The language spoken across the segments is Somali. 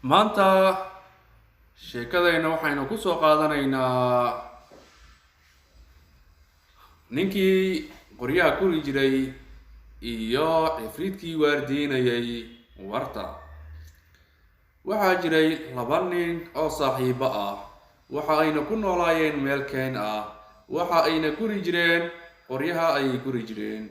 maanta sheekadayna waxaynu ku soo qaadanaynaa ninkii qoryaha kuri jiray iyo cifriidkii waardiinayay warta. waxaa jiray laba nin oo saaxiibo ah, waxa ayna ku noolaayeen meel keen ah, waxa ayna guri jireen qoryaha ayay guri jireen.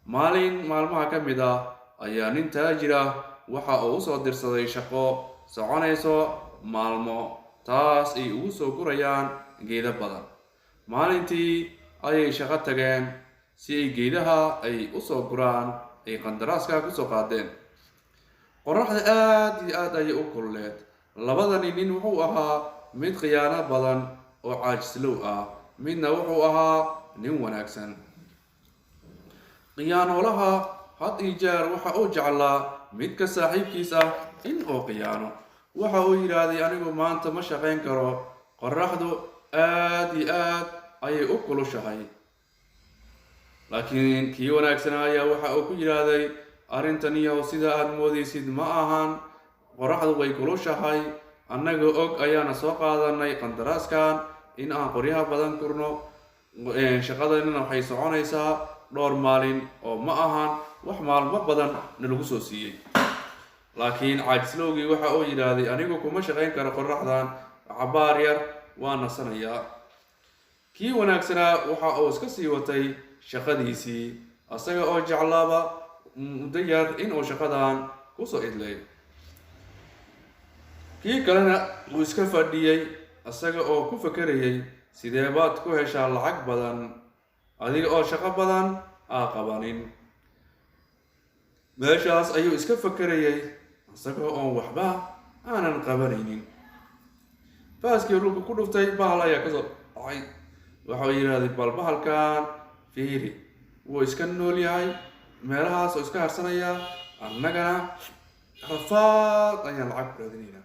maalin maalmaha ka mid ah ayaa nin taajir ah waxa uu usoo dirsaday shaqo soconayso maalmo, taas ay ugu soo gurayaan geeda badan. maalintii ayay shaqo tageen si ay geedaha ay usoo guraan ay qandaraaska kusoo qaadeen. qorraxda aad iyo aad ayay u kululeed. labadani nin wuxuu ahaa mid khiyaano badan oo caajislow ah, midna wuxuu ahaa nin wanaagsan. khiyaanoolaha had iyo jeer waxa uu jeclaa midka saaxiibkiis ah in uu khiyaano. waxa uu yidhaahday, anigu maanta ma shaqayn karo, qorraxdu aad iyo aad ayay u kulushahay. laakiin kii wanaagsanaa ayaa waxa uu ku yidhaahday, arrintan iyow sida aad moodaysid ma ahan, qorraxdu way kulushahay, annaga og ayaana soo qaadanay qandaraaskan in aan qoryaha badan kurno. shaqadanina waxay soconaysaa dhowr maalin oo ma ahan wax maalmo badan nalagu soo siiyey. laakiin caajislowgii waxa uu yidhaahday, anigu kuma shaqayn karo qorraxdan, cabaar yar waa nasanayaa. kii wanaagsanaa waxa uu iska sii watay shaqadiisii, asaga oo jeclaaba muddo yar inuu shaqadan kusoo idlay. kii kalena wuu iska fadhiyey asaga oo ku fakarayay, sidee baad ku heshaa lacag badan adiga oo shaqo badan aa qabanin. meeshaas ayuu iska fakarayay isagoo oon waxba aanan qabanaynin. faaskii dhulka ku dhuftay bahal ayaa kasoo dhacay. waxau yidhaahday, bal bahalkan fiiri, wuu iska nool yahay, meelahaas oo iska harsanayaa, annagana rafaad ayaan lacag ku raadinaynaa.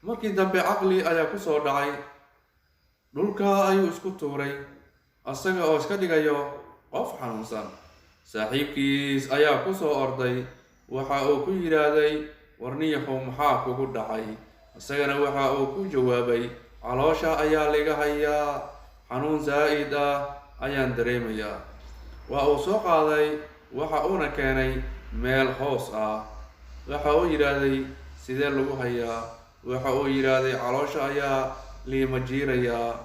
markii dambe caqli ayaa kusoo dhacay, dhulka ayuu isku tuuray asaga oo iska dhigayo qof xanuunsan. saaxiibkiis ayaa kusoo orday, waxa uu ku yidhaahday, warniyahow maxaa kugu dhacay? isagana waxa uu ku jawaabay, caloosha ayaa liga hayaa, xanuun zaa'id ah ayaan dareemayaa. waa uu soo qaaday, waxa uuna keenay meel hoos ah. waxa uu yidhaahday, sidee lagu hayaa? waxa uu yidhaahday, caloosha ayaa liima jiirayaa.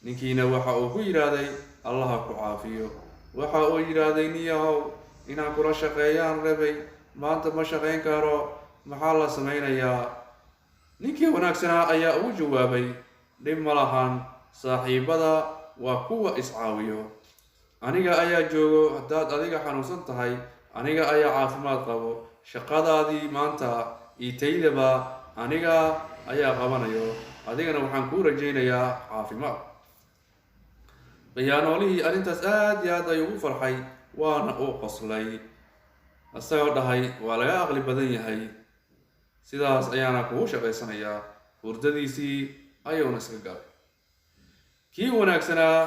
ninkiina waxa uu ku yidhaahday, allaha ku caafiyo. waxa uu yidhaahday, niyahow inaan kula shaqeeyaan rabay, maanta ma shaqayn karo, maxaa la samaynayaa? ninkii wanaagsanaa ayaa ugu jawaabay, dhib ma lahan, saaxiibada waa kuwa iscaawiyo. aniga ayaa joogo, haddaad adiga xanuunsan tahay, aniga ayaa caafimaad qabo. shaqadaadii maanta iyo taydaba aniga ayaa qabanayo, adigana waxaan kuu rajaynayaa caafimaad. khiyaanoolihii arrintaas aad iyo aad ayuu ugu farxay, waana uu qoslay isagoo dhahay, waa laga aqli badan yahay, sidaas ayaana kugu shaqaysanayaa. hurdadiisii ayuuna iska galay. kii wanaagsanaa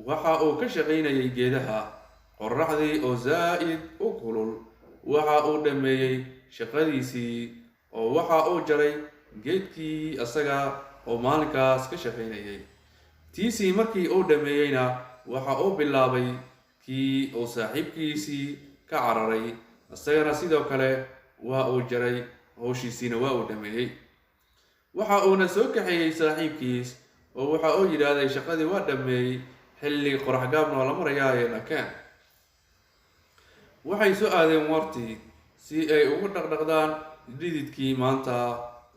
waxa uu ka shaqaynayay geedaha, qorraxdii oo zaa'id u kulul. waxa uu dhammeeyey shaqadiisii oo waxa uu jaray geedkii asaga oo maalinkaas ka shaqaynayay. tiisii markii uu dhammeeyeyna waxa uu bilaabay kii uu saaxiibkiisii ka cararay, isagana sidoo kale waa uu jaray, howshiisiina waa uu dhammeeyey. waxa uuna soo kaxeeyey saaxiibkiis oo waxa uu yidhaahday, shaqadii waa dhammeeyey, xilli qorax gaabna la marayaaye nakeen. waxay soo aadeen wartii si ay ugu dhaqdhaqdaan dhididkii maanta,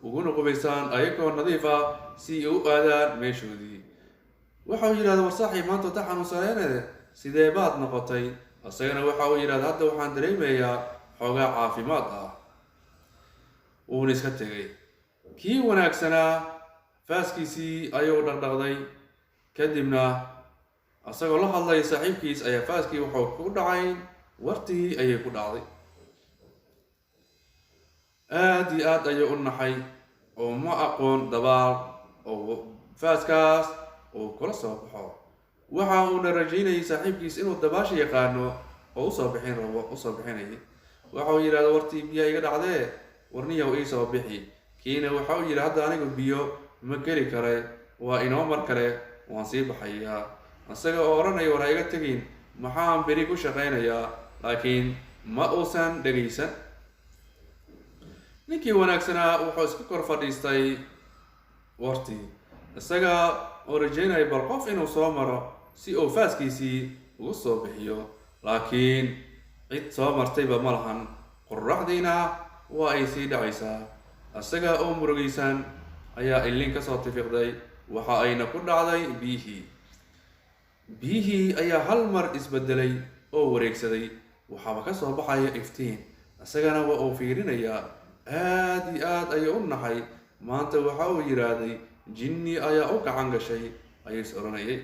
uguna qubaysaan ayagoo nadiif ah si ay u aadaan meeshoodii. waxa uu yidhahday, war saaxiib, maanta wata xanuunsaneenede, sidee baad noqotay? isagana waxa uu yidhahday, hadda waxaan dareemayaa xoogaa caafimaad ah. wuuna iska tegay. kii wanaagsanaa faaskiisii ayuu dhaqdhaqday, kadibna isagoo la hadlay saaxiibkiis ayaa faaskii wuxuu ku dhacay wartii ayay ku dhacday. aad iyo aad ayuu u naxay oo ma aqoon dabaal oo faaskaas uu kula soo baxo. waxa uuna rajaynayay saaxiibkiis inuu dabaasha yaqaano oo usoo bixinayay. waxa uu yidhahda, wartii biyaa iga dhacdee, warniyow ii soo bixi. kiina waxa uu yidhi hadda anigu biyo ma geli kare, waa inoo mar kale waan sii baxayaa. isaga oo odhanaya war ha iga tegin, maxaan beri ku shaqaynayaa, laakiin ma uusan dhegaysan. ninkii wanaagsanaa wuxuu iska kor fadhiistay wartii, isaga oo rajaynaya bal qof inuu soo maro si uu faaskiisii ugu soo bixiyo, laakiin cid soo martayba ma lahan. qorraxdiina waa ay sii dhacaysaa. isaga oo murugaysan ayaa ilin ka soo tifiqday, waxa ayna ku dhacday biyihii ayaa hal mar isbedelay oo wareegsaday, waxaaba ka soo baxaya iftiin. isagana waa uu fiirinayaa, aad iyo aad ayuu u naxay. maanta waxa uu yidhaahday jinni ayaa u gacan gashay, ayuu is odhanayay.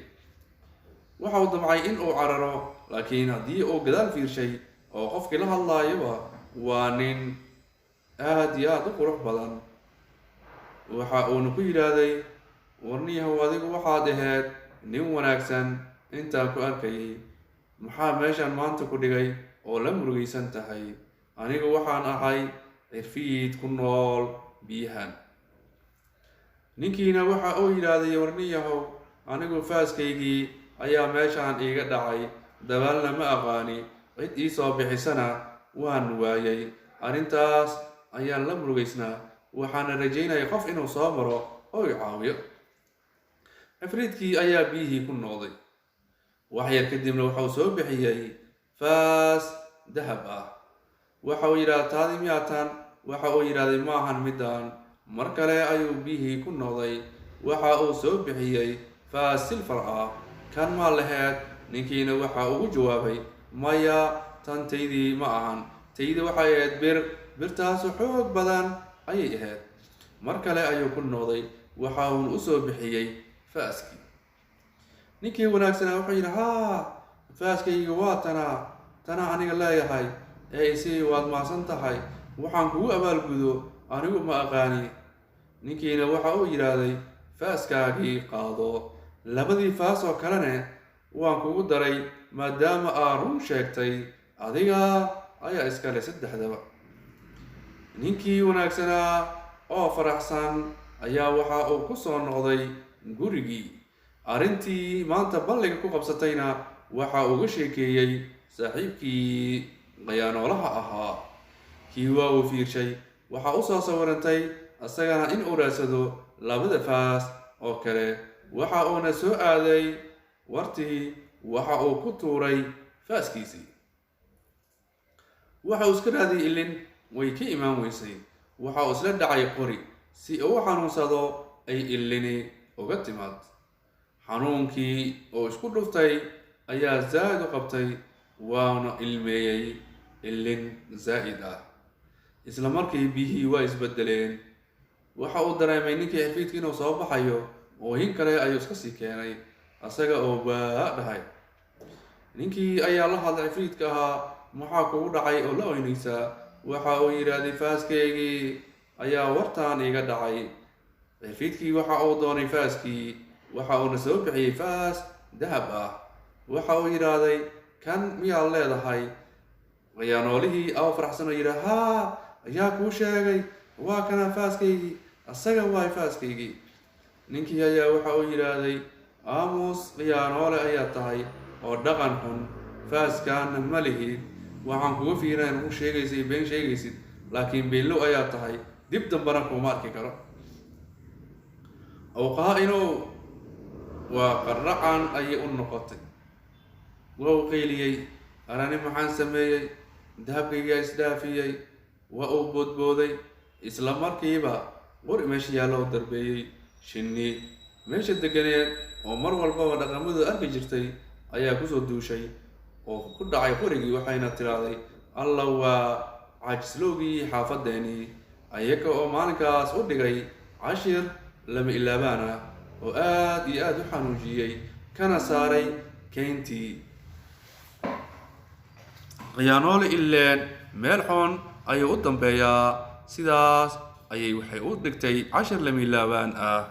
waxa uu damcay in uu cararo, laakiin haddii uu gadaal fiirshay oo qofkii la hadlaayaba waa nin aad iyo aad u qurux badan. waxa uuna ku yidhaahday warniyahow adigu waxaad ahayd nin wanaagsan intaan ku arkayay, maxaa meeshan maanta ku dhigay oo la murugaysan tahay? anigu waxaan ahay cirfiid ku nool biyahan. ninkiina waxa uu yidhaahday warniyahow anigu faaskaygii ayaa meeshaan iiga dhacay, dabaalna ma aqaani, cid ii soo bixisana waan waayay. arrintaas ayaan la murugaysnaa, waxaana rajaynaya qof inuu soo maro oo i caawiyo. cifriidkii ayaa biyihii ku noqday. wax yar kadibna wuxuu soo bixiyey faas dahab ah. waxa uu yidhahda taadi miyaatan? waxa uu yidhahday maahan midaan. mar kale ayuu biyihii ku noqday. waxa uu soo bixiyey faas silfar ah. kan maa laheed? ninkiina waxa ugu jawaabay maya, tan taydii ma ahan, taydi waxay ahayd bir, birtaasu xoog badan ayay ahayd. mar kale ayuu ku noqday. waxa uun u soo bixiyey faaskii. ninkii wanaagsanaa wuxuu yidhi haa, faaskayga waa tana aniga leeyahay, ee isii waad mahadsan tahay, waxaan kugu abaalgudo anigu ma aqaani. ninkiina waxa uu yidhaahday faaskaagii qaado, labadii faas oo kalena waan kugu daray maadaama aad run sheegtay, adiga ayaa iskale saddexdaba. ninkii wanaagsanaa oo faraxsan ayaa waxa uu ku soo noqday gurigii. arrintii maanta balliga ku qabsatayna waxa uga sheekeeyey saaxiibkii khiyaanoolaha ahaa. kii waa uu fiirshay, waxa u soo sawirantay isagana in uu raadsado labada faas oo kale. waxa uuna soo aaday wartii, waxa uu ku tuuray faaskiisii. waxa uu iska raadiyay ilin, way ka imaan weysay. waxa uu isla dhacay qori si uu u xanuunsado ay ilini uga timaad. xanuunkii oo isku dhuftay ayaa zaad u qabtay, waana ilmeeyey ilin zaa'id ah. isla markii biyihii waa isbedeleen. waxa uu dareemay ninkii xirfiidkii inuu soo baxayo, oohin kale ayuu iska sii keenay, isaga oo baa dhahay. ninkii ayaa la hadlay xirfiidka ahaa, maxaa kugu dhacay oo la oynaysaa? waxa uu yidhaahday faaskaygii ayaa wartaan iiga dhacay. xirfiidkii waxa uu doonay faaskii, waxa uuna soo bixiyey faas dahab ah. waxa uu yidhaahday kan miyaad leedahay? khiyaanoolihii oo faraxsan oo yidhi haa, ayaa kuu sheegay, waa kana faaskaygii, isaga waay faaskaygii. ninkii ayaa waxa uu yidhaahday aamus, khiyaanoole ayaa tahay oo dhaqan xun, faaskaana ma lihid. waxaan kuga fiirinaya ku sheegaysay been sheegaysid, laakiin beenlow ayaa tahay, dib dambana kuma arki karo. awqaa-inu waa qarracan ayay u noqotay. waa uu qayliyey, arani maxaan sameeyey? dahabkaygaa isdhaafiyey. waa uu boodbooday. isla markiiba qori meesha yaalla oo darbeeyey. shinni meesha deganeed oo mar walbaba dhaqamadooda arki jirtay ayaa kusoo duushay oo ku dhacay qorigii, waxayna tiraahday alla waa caajislowgii xaafadeenii, ayaga oo maalinkaas u dhigay cashir lama ilaabaan ah oo aad iyo aad u xanuujiyey, kana saaray keyntii. khiyaanoole ileen meel xun ayuu u dambeeyaa. sidaas ayay waxay u dhigtay cashir lama ilaabaan ah.